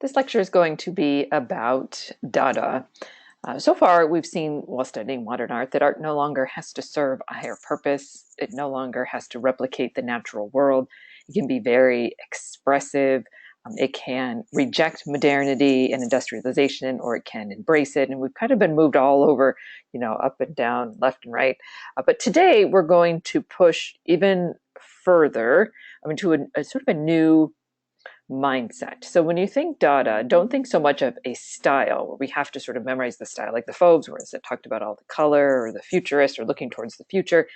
This lecture is going to be about Dada. So far, we've seen while studying modern art that art no longer has to serve a higher purpose. It no longer has to replicate the natural world. It can be very expressive. It can reject modernity and industrialization, or it can embrace it. And we've kind of been moved all over, up and down, left and right. But today, we're going to push even further, to a sort of a new mindset. So when you think Dada, don't think so much of a style where we have to sort of memorize the style, like the Fauves, where it talked about all the color, or the futurist, or looking towards the future.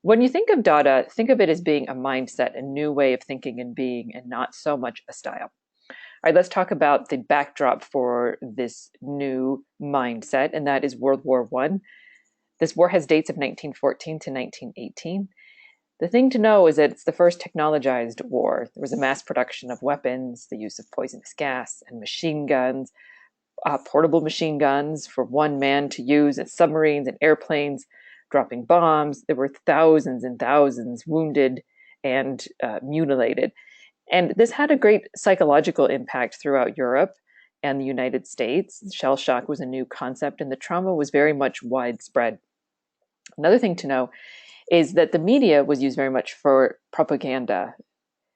When you think of Dada, think of it as being a mindset, a new way of thinking and being, and not so much a style. All right, let's talk about the backdrop for this new mindset, and that is World War I. This war has dates of 1914 to 1918. The thing to know is that it's the first technologized war. There was a mass production of weapons, the use of poisonous gas and machine guns, portable machine guns for one man to use, and submarines and airplanes dropping bombs. There were thousands and thousands wounded and mutilated. And this had a great psychological impact throughout Europe and the United States. Shell shock was a new concept, and the trauma was very much widespread. Another thing to know is that the media was used very much for propaganda.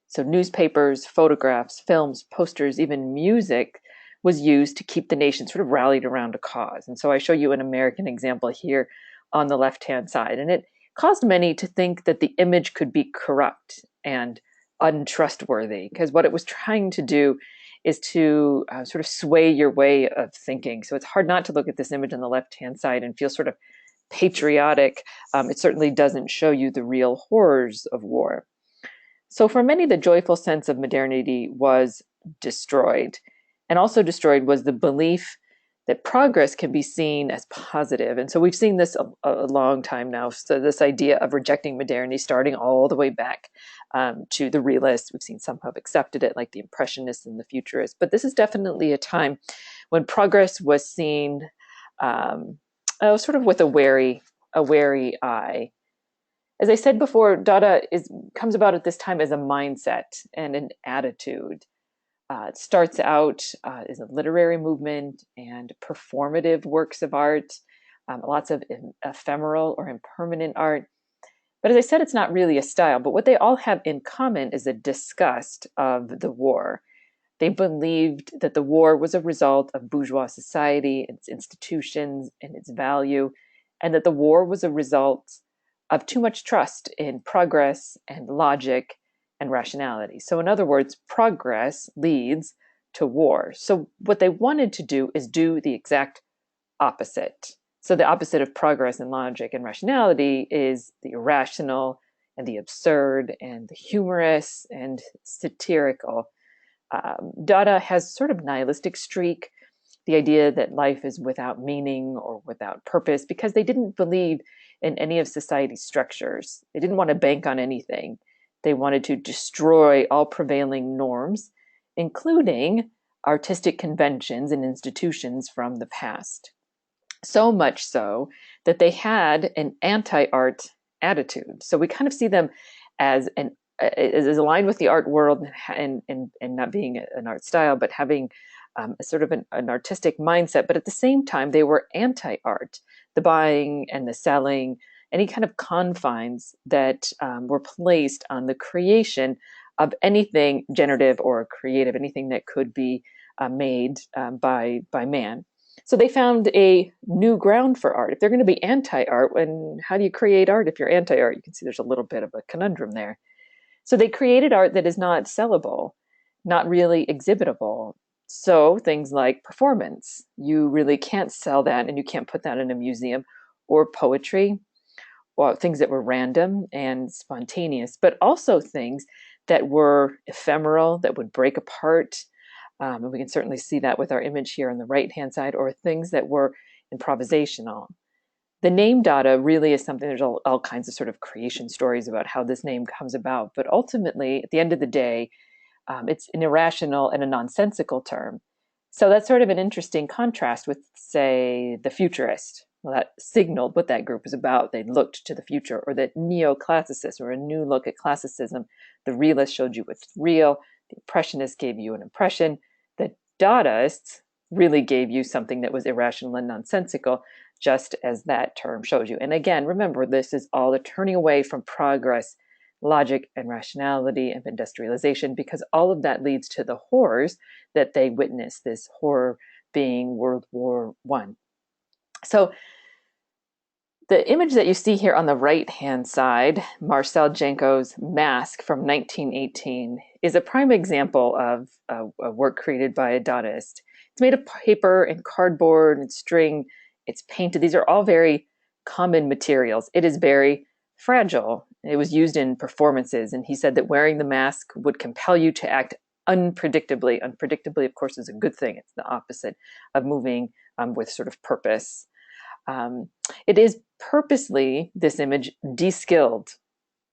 So newspapers, photographs, films, posters, even music was used to keep the nation sort of rallied around a cause. And so I show you an American example here on the left-hand side. And it caused many to think that the image could be corrupt and untrustworthy, because what it was trying to do is to sort of sway your way of thinking. So it's hard not to look at this image on the left-hand side and feel sort of patriotic. It certainly doesn't show you the real horrors of war. So for many, the joyful sense of modernity was destroyed. And also destroyed was the belief that progress can be seen as positive. And so we've seen this a long time now. So this idea of rejecting modernity, starting all the way back to the realists. We've seen some have accepted it, like the Impressionists and the Futurists. But this is definitely a time when progress was seen sort of with a wary eye. As I said before, Dada comes about at this time as a mindset and an attitude. It starts out as a literary movement and performative works of art, lots of ephemeral or impermanent art. But as I said, it's not really a style, but what they all have in common is a disgust of the war. They believed that the war was a result of bourgeois society, its institutions, and its value, and that the war was a result of too much trust in progress and logic and rationality. So in other words, progress leads to war. So what they wanted to do is do the exact opposite. So the opposite of progress and logic and rationality is the irrational and the absurd and the humorous and satirical. Dada has sort of nihilistic streak, the idea that life is without meaning or without purpose, because they didn't believe in any of society's structures. They didn't want to bank on anything. They wanted to destroy all prevailing norms, including artistic conventions and institutions from the past. So much so that they had an anti-art attitude. So we kind of see them as is aligned with the art world and not being an art style, but having sort of an artistic mindset. But at the same time, they were anti-art, the buying and the selling, any kind of confines that were placed on the creation of anything generative or creative, anything that could be made by man. So they found a new ground for art. If they're going to be anti-art, how do you create art if you're anti-art? You can see there's a little bit of a conundrum there. So they created art that is not sellable, not really exhibitable. So things like performance, you really can't sell that and you can't put that in a museum, or poetry, or things that were random and spontaneous, but also things that were ephemeral, that would break apart. And we can certainly see that with our image here on the right-hand side, or things that were improvisational. The name Dada really is something, there's all kinds of sort of creation stories about how this name comes about. But ultimately, at the end of the day, it's an irrational and a nonsensical term. So that's sort of an interesting contrast with, say, the futurist. Well, that signaled what that group is about. They looked to the future. Or that neoclassicist, or a new look at classicism. The realist showed you what's real. The impressionist gave you an impression. The Dadaists really gave you something that was irrational and nonsensical, just as that term shows you. And again, remember, this is all a turning away from progress, logic, and rationality and industrialization, because all of that leads to the horrors that they witness, this horror being World War I. So the image that you see here on the right-hand side, Marcel Janko's Mask from 1918, is a prime example of a work created by a Dadaist. It's made of paper and cardboard and string. It's painted. These are all very common materials. It is very fragile. It was used in performances, and he said that wearing the mask would compel you to act unpredictably. Unpredictably, of course, is a good thing. It's the opposite of moving with sort of purpose. It is purposely, this image, de-skilled.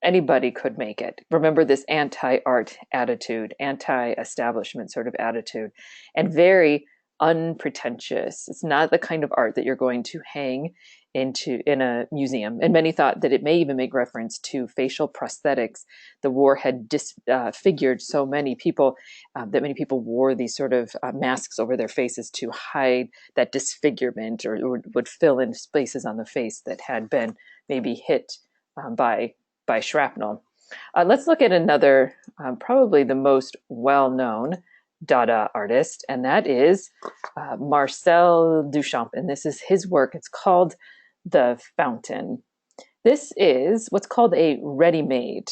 Anybody could make it. Remember this anti-art attitude, anti-establishment sort of attitude, and very unpretentious. It's not the kind of art that you're going to hang in a museum. And many thought that it may even make reference to facial prosthetics. The war had disfigured so many people that many people wore these sort of masks over their faces to hide that disfigurement, or would fill in spaces on the face that had been maybe hit by shrapnel. Let's look at another, probably the most well-known Dada artist, and that is Marcel Duchamp. And this is his work. It's called The Fountain. This is what's called a ready-made.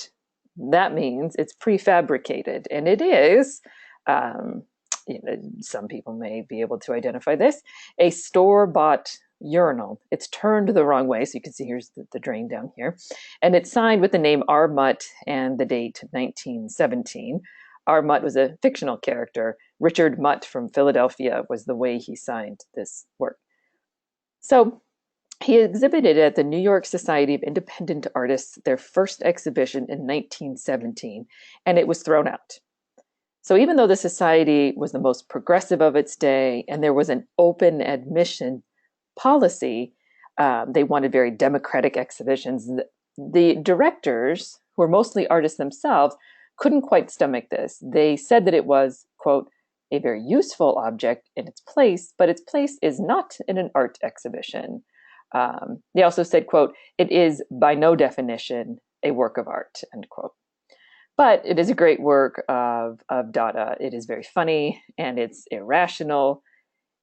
That means it's prefabricated, and it is, some people may be able to identify this, a store-bought urinal. It's turned the wrong way, so you can see here's the drain down here. And it's signed with the name R. Mutt and the date 1917. R. Mutt was a fictional character. Richard Mutt from Philadelphia was the way he signed this work. So he exhibited at the New York Society of Independent Artists, their first exhibition in 1917, and it was thrown out. So even though the society was the most progressive of its day and there was an open admission policy, they wanted very democratic exhibitions. The directors, who were mostly artists themselves, couldn't quite stomach this. They said that it was, quote, a very useful object in its place, but its place is not in an art exhibition. They also said, quote, it is by no definition a work of art, end quote. But it is a great work of Dada. It is very funny and it's irrational.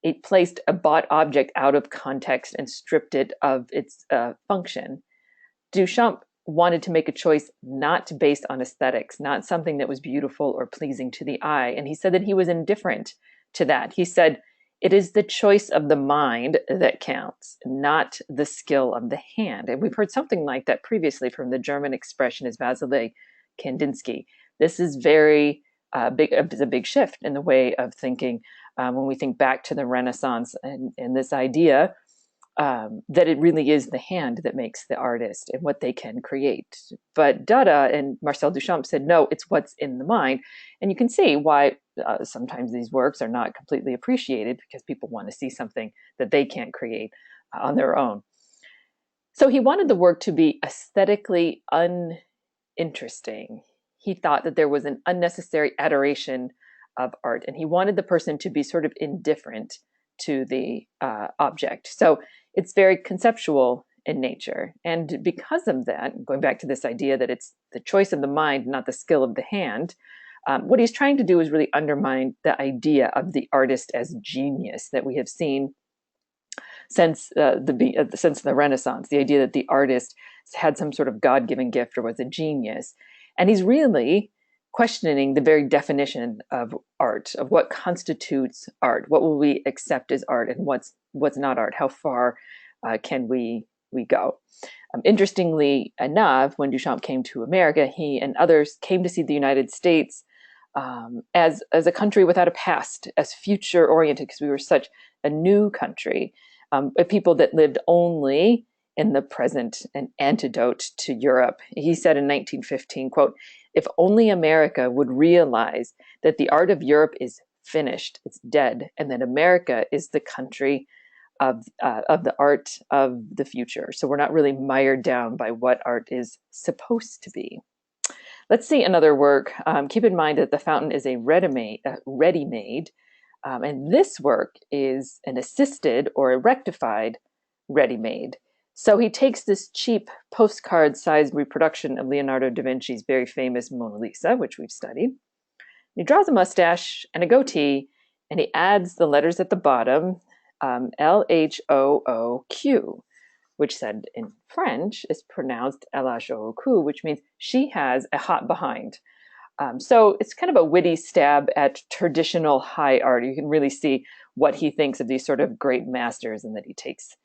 It placed a bought object out of context and stripped it of its function. Duchamp wanted to make a choice not based on aesthetics, not something that was beautiful or pleasing to the eye. And he said that he was indifferent to that. He said, it is the choice of the mind that counts, not the skill of the hand. And we've heard something like that previously from the German expressionist Vasily Kandinsky. This is very big. It's a big shift in the way of thinking when we think back to the Renaissance and this idea that it really is the hand that makes the artist and what they can create. But Dada and Marcel Duchamp said, no, it's what's in the mind. And you can see why sometimes these works are not completely appreciated, because people want to see something that they can't create on their own. So he wanted the work to be aesthetically uninteresting. He thought that there was an unnecessary adoration of art, and he wanted the person to be sort of indifferent to the object. So it's very conceptual in nature. And because of that, going back to this idea that it's the choice of the mind, not the skill of the hand, what he's trying to do is really undermine the idea of the artist as genius that we have seen since the Renaissance, the idea that the artist had some sort of God-given gift or was a genius. And he's really questioning the very definition of art, of what constitutes art. What will we accept as art and what's not art? How far can we go? Interestingly enough, when Duchamp came to America, he and others came to see the United States as a country without a past, as future-oriented, because we were such a new country, people that lived only in the present, an antidote to Europe. He said in 1915, quote, if only America would realize that the art of Europe is finished, it's dead, and that America is the country of the art of the future. So we're not really mired down by what art is supposed to be. Let's see another work. Keep in mind that The Fountain is a ready-made. And this work is an assisted or a rectified ready-made. So he takes this cheap postcard-sized reproduction of Leonardo da Vinci's very famous Mona Lisa, which we've studied. He draws a mustache and a goatee, and he adds the letters at the bottom, LHOOQ, which said in French is pronounced LHOOQ, which means she has a hot behind. So it's kind of a witty stab at traditional high art. You can really see what he thinks of these sort of great masters, and that he takes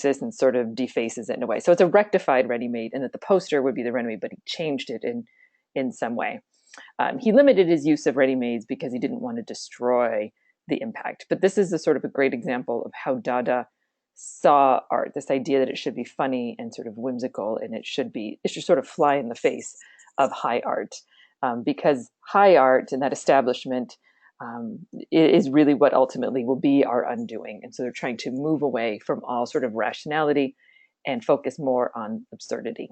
this and sort of defaces it in a way. So it's a rectified ready-made, and that the poster would be the ready-made, but he changed it in some way. He limited his use of ready-mades because he didn't want to destroy the impact. But this is a sort of a great example of how Dada saw art, this idea that it should be funny and sort of whimsical, and it should sort of fly in the face of high art, because high art and that establishment is really what ultimately will be our undoing. And so they're trying to move away from all sort of rationality and focus more on absurdity.